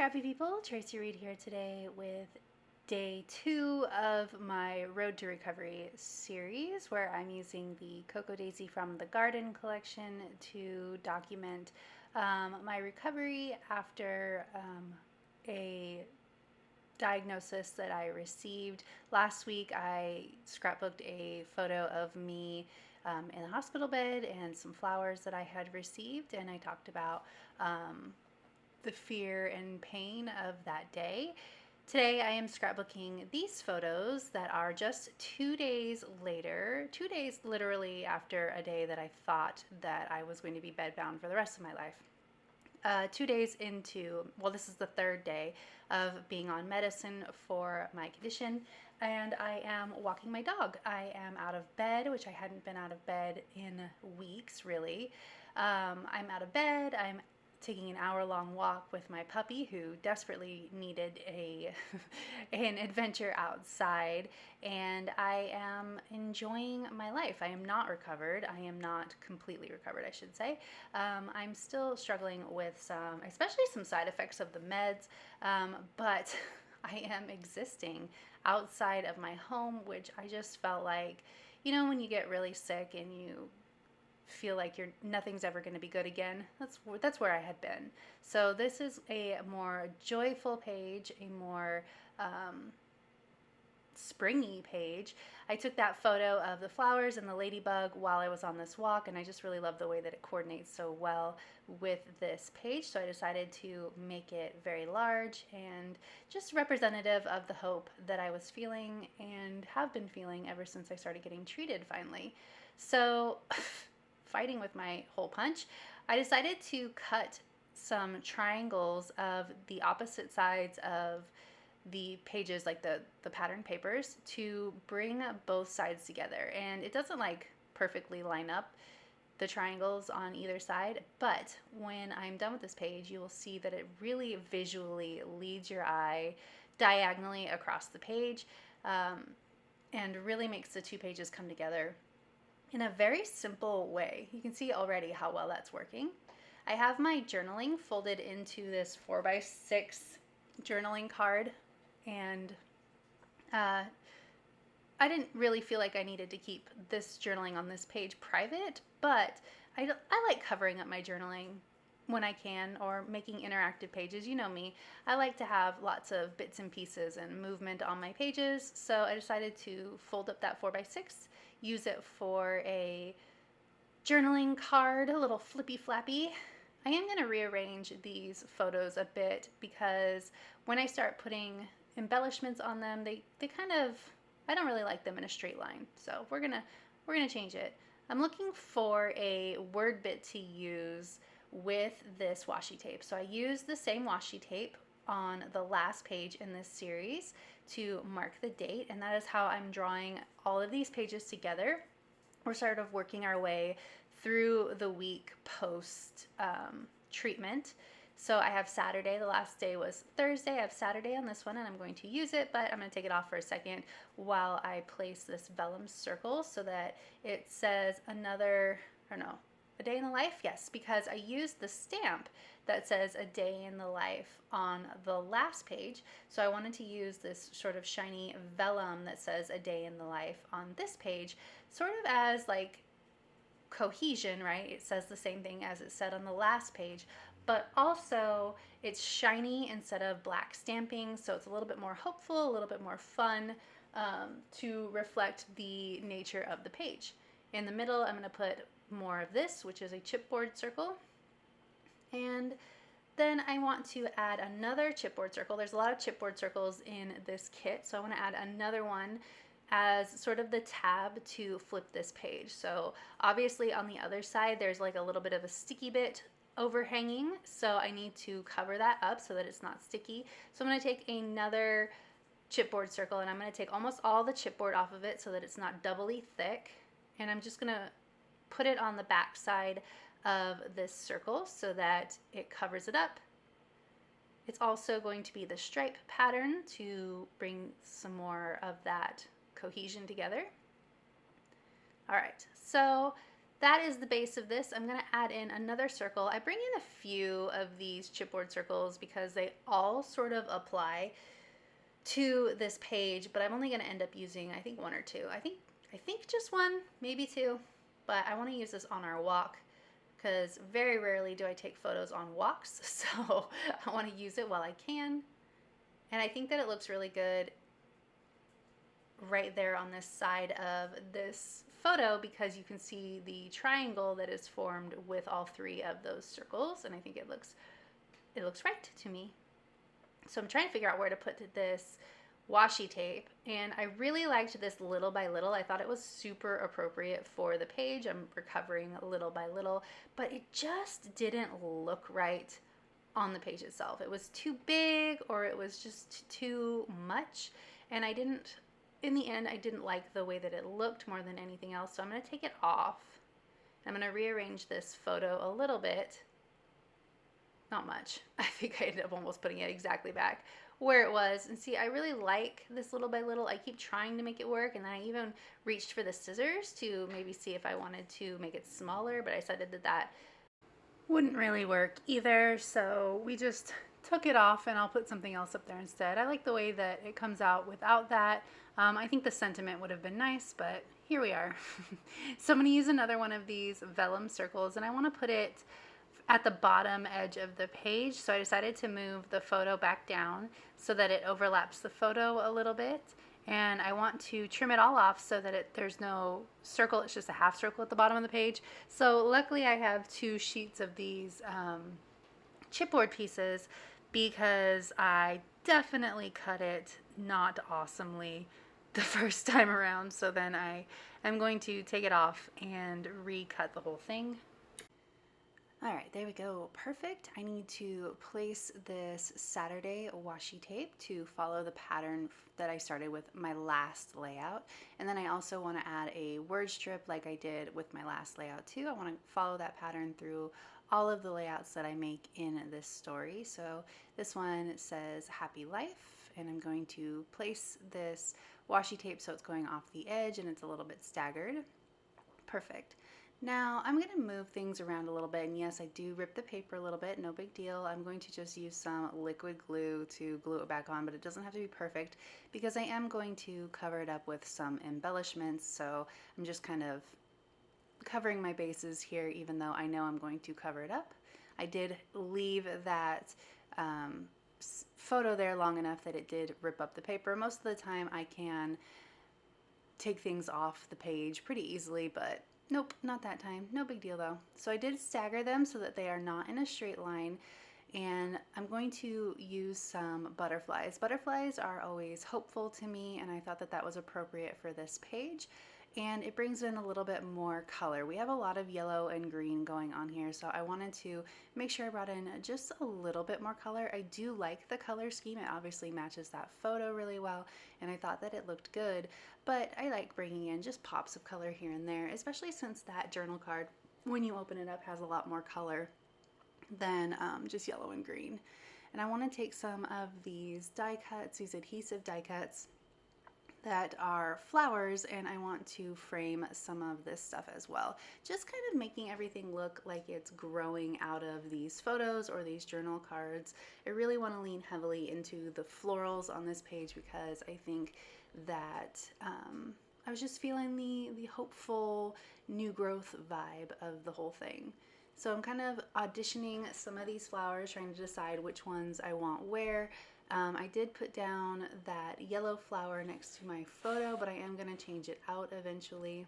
Scrappy people, Tracy Reed here today with day 2 of my Road to Recovery series, where I'm using the Cocoa Daisy from the Garden collection to document my recovery after a diagnosis that I received. Last week, I scrapbooked a photo of me in the hospital bed and some flowers that I had received, and I talked about the fear and pain of that day. Today I am scrapbooking these photos that are just 2 days later, 2 days literally after a day that I thought that I was going to be bedbound for the rest of my life. 2 days into, well, this is the third day of being on medicine for my condition, and I am walking my dog. I am out of bed, which I hadn't been out of bed in weeks, really. I'm out of bed. I'm taking an hour-long walk with my puppy, who desperately needed an adventure outside, and I am enjoying my life. I am not recovered. I am not completely recovered, I should say. I'm still struggling with especially some side effects of the meds, but I am existing outside of my home, which I just felt like, when you get really sick and you feel like nothing's ever going to be good again. That's where I had been. So this is a more joyful page, a more springy page. I took that photo of the flowers and the ladybug while I was on this walk, and I just really love the way that it coordinates so well with this page, so I decided to make it very large and just representative of the hope that I was feeling and have been feeling ever since I started getting treated finally. So fighting with my hole punch, I decided to cut some triangles of the opposite sides of the pages, like the pattern papers, to bring both sides together. And it doesn't perfectly line up, the triangles on either side, but when I'm done with this page, you will see that it really visually leads your eye diagonally across the page, and really makes the two pages come together in a very simple way. You can see already how well that's working. I have my journaling folded into this 4x6 journaling card, and I didn't really feel like I needed to keep this journaling on this page private, but I like covering up my journaling when I can, or making interactive pages. You know me, I like to have lots of bits and pieces and movement on my pages, so I decided to fold up that 4x6, use it for a journaling card, a little flippy flappy. I am going to rearrange these photos a bit, because when I start putting embellishments on them, they kind of, I don't really like them in a straight line, so we're gonna change it. I'm looking for a word bit to use with this washi tape. So I used the same washi tape on the last page in this series to mark the date, and that is how I'm drawing all of these pages together. We're sort of working our way through the week post treatment. So I have Saturday, the last day was Thursday. I have Saturday on this one, and I'm going to use it, but I'm going to take it off for a second while I place this vellum circle so that it says another, or no, a day in the life? Yes, because I used the stamp that says a day in the life on the last page, so I wanted to use this sort of shiny vellum that says a day in the life on this page, sort of as like cohesion, right? It says the same thing as it said on the last page, but also it's shiny instead of black stamping, so it's a little bit more hopeful, a little bit more fun, to reflect the nature of the page. In the middle, I'm going to put more of this, which is a chipboard circle, and then I want to add another chipboard circle. There's a lot of chipboard circles in this kit, so I want to add another one as sort of the tab to flip this page. So obviously on the other side there's like a little bit of a sticky bit overhanging, so I need to cover that up so that it's not sticky. So I'm going to take another chipboard circle, and I'm going to take almost all the chipboard off of it so that it's not doubly thick, and I'm just going to put it on the back side of this circle so that it covers it up. It's also going to be the stripe pattern to bring some more of that cohesion together. All right, so that is the base of this. I'm gonna add in another circle. I bring in a few of these chipboard circles because they all sort of apply to this page, but I'm only gonna end up using, I think, one or two. I think just one, maybe two, but I wanna use this on our walk because very rarely do I take photos on walks, so I wanna use it while I can. And I think that it looks really good right there on this side of this photo because you can see the triangle that is formed with all three of those circles, and I think it looks right to me. So I'm trying to figure out where to put this washi tape, and I really liked this little by little. I thought it was super appropriate for the page. I'm recovering little by little, but it just didn't look right on the page itself. It was too big, or it was just too much, and in the end, I didn't like the way that it looked more than anything else, so I'm going to take it off. I'm going to rearrange this photo a little bit. Not much. I think I ended up almost putting it exactly back where it was. And see, I really like this little by little. I keep trying to make it work, and then I even reached for the scissors to maybe see if I wanted to make it smaller, but I decided that that wouldn't really work either, so we just took it off, and I'll put something else up there instead. I like the way that it comes out without that. I think the sentiment would have been nice, but here we are. So I'm going to use another one of these vellum circles, and I want to put it at the bottom edge of the page. So I decided to move the photo back down so that it overlaps the photo a little bit. And I want to trim it all off so that there's no circle, it's just a half circle at the bottom of the page. So luckily I have two sheets of these chipboard pieces because I definitely cut it not awesomely the first time around. So then I am going to take it off and recut the whole thing. All right, there we go. Perfect. I need to place this Saturday washi tape to follow the pattern that I started with my last layout. And then I also want to add a word strip like I did with my last layout too. I want to follow that pattern through all of the layouts that I make in this story. So this one says happy life, and I'm going to place this washi tape so it's going off the edge and it's a little bit staggered. Perfect. Now I'm going to move things around a little bit, and yes, I do rip the paper a little bit, no big deal. I'm going to just use some liquid glue to glue it back on, but it doesn't have to be perfect because I am going to cover it up with some embellishments, so I'm just kind of covering my bases here even though I know I'm going to cover it up. I did leave that photo there long enough that it did rip up the paper. Most of the time I can take things off the page pretty easily, but nope, not that time. No big deal though. So I did stagger them so that they are not in a straight line, and I'm going to use some butterflies. Butterflies are always hopeful to me, and I thought that that was appropriate for this page, and it brings in a little bit more color. We have a lot of yellow and green going on here, so I wanted to make sure I brought in just a little bit more color. I do like the color scheme. It obviously matches that photo really well, and I thought that it looked good, but I like bringing in just pops of color here and there, especially since that journal card, when you open it up, has a lot more color than just yellow and green. And I want to take some of these die cuts, these adhesive die cuts that are flowers, and I want to frame some of this stuff as well. Just kind of making everything look like it's growing out of these photos or these journal cards. I really want to lean heavily into the florals on this page because I think that I was just feeling the hopeful new growth vibe of the whole thing. So I'm kind of auditioning some of these flowers, trying to decide which ones I want where. I did put down that yellow flower next to my photo, but I am going to change it out eventually.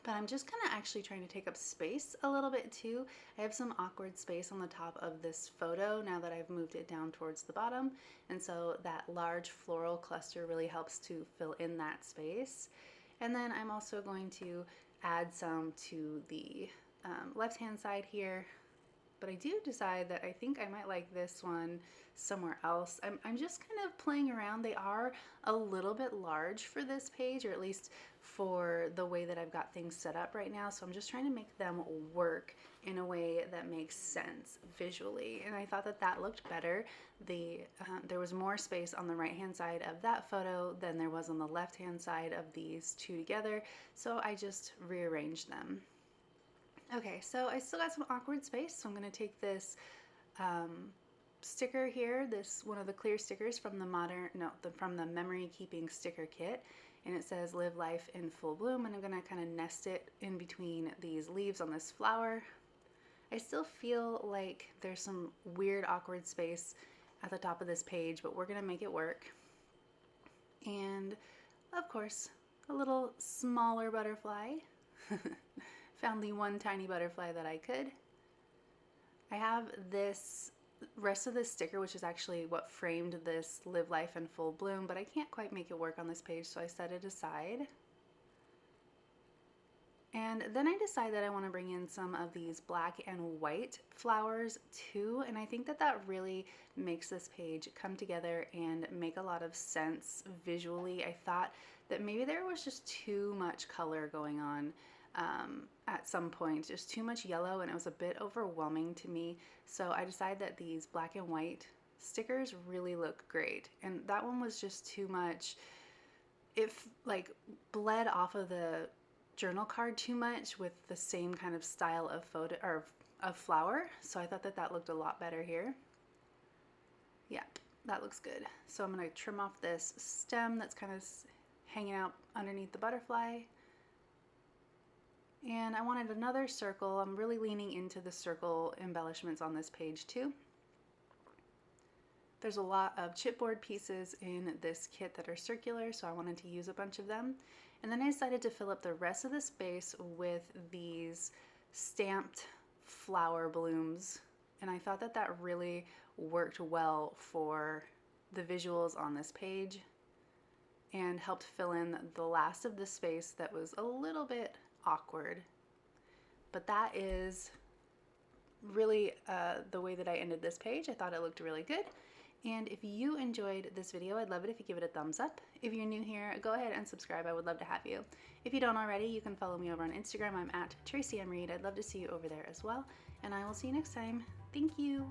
But I'm just kind of actually trying to take up space a little bit too. I have some awkward space on the top of this photo now that I've moved it down towards the bottom, and so that large floral cluster really helps to fill in that space. And then I'm also going to add some to the left-hand side here. But I do decide that I think I might like this one somewhere else. I'm just kind of playing around. They are a little bit large for this page, or at least for the way that I've got things set up right now. So I'm just trying to make them work in a way that makes sense visually. And I thought that that looked better. There was more space on the right-hand side of that photo than there was on the left-hand side of these two together. So I just rearranged them. Okay, so I still got some awkward space, so I'm gonna take this sticker here, this one of the clear stickers from from the memory keeping sticker kit, and it says live life in full bloom, and I'm gonna kind of nest it in between these leaves on this flower. I still feel like there's some weird awkward space at the top of this page, but we're gonna make it work. And of course, a little smaller butterfly. Found the one tiny butterfly that I could. I have this rest of this sticker, which is actually what framed this live life in full bloom, but I can't quite make it work on this page, so I set it aside. And then I decide that I want to bring in some of these black and white flowers too, and I think that that really makes this page come together and make a lot of sense visually. I thought that maybe there was just too much color going on at some point, just too much yellow, and it was a bit overwhelming to me. So I decided that these black and white stickers really look great, and that one was just too much. It like bled off of the journal card too much with the same kind of style of photo or of flower, so I thought that that looked a lot better here. Yeah, that looks good. So I'm going to trim off this stem that's kind of hanging out underneath the butterfly. And I wanted another circle. I'm really leaning into the circle embellishments on this page too. There's a lot of chipboard pieces in this kit that are circular, so I wanted to use a bunch of them. And then I decided to fill up the rest of the space with these stamped flower blooms. And I thought that that really worked well for the visuals on this page and helped fill in the last of the space that was a little bit awkward. But that is really the way that I ended this page. I thought it looked really good. And if you enjoyed this video, I'd love it if you give it a thumbs up. If you're new here, go ahead and subscribe. I would love to have you. If you don't already, you can follow me over on Instagram. I'm at Tracy M. Reed. I'd love to see you over there as well. And I will see you next time. Thank you.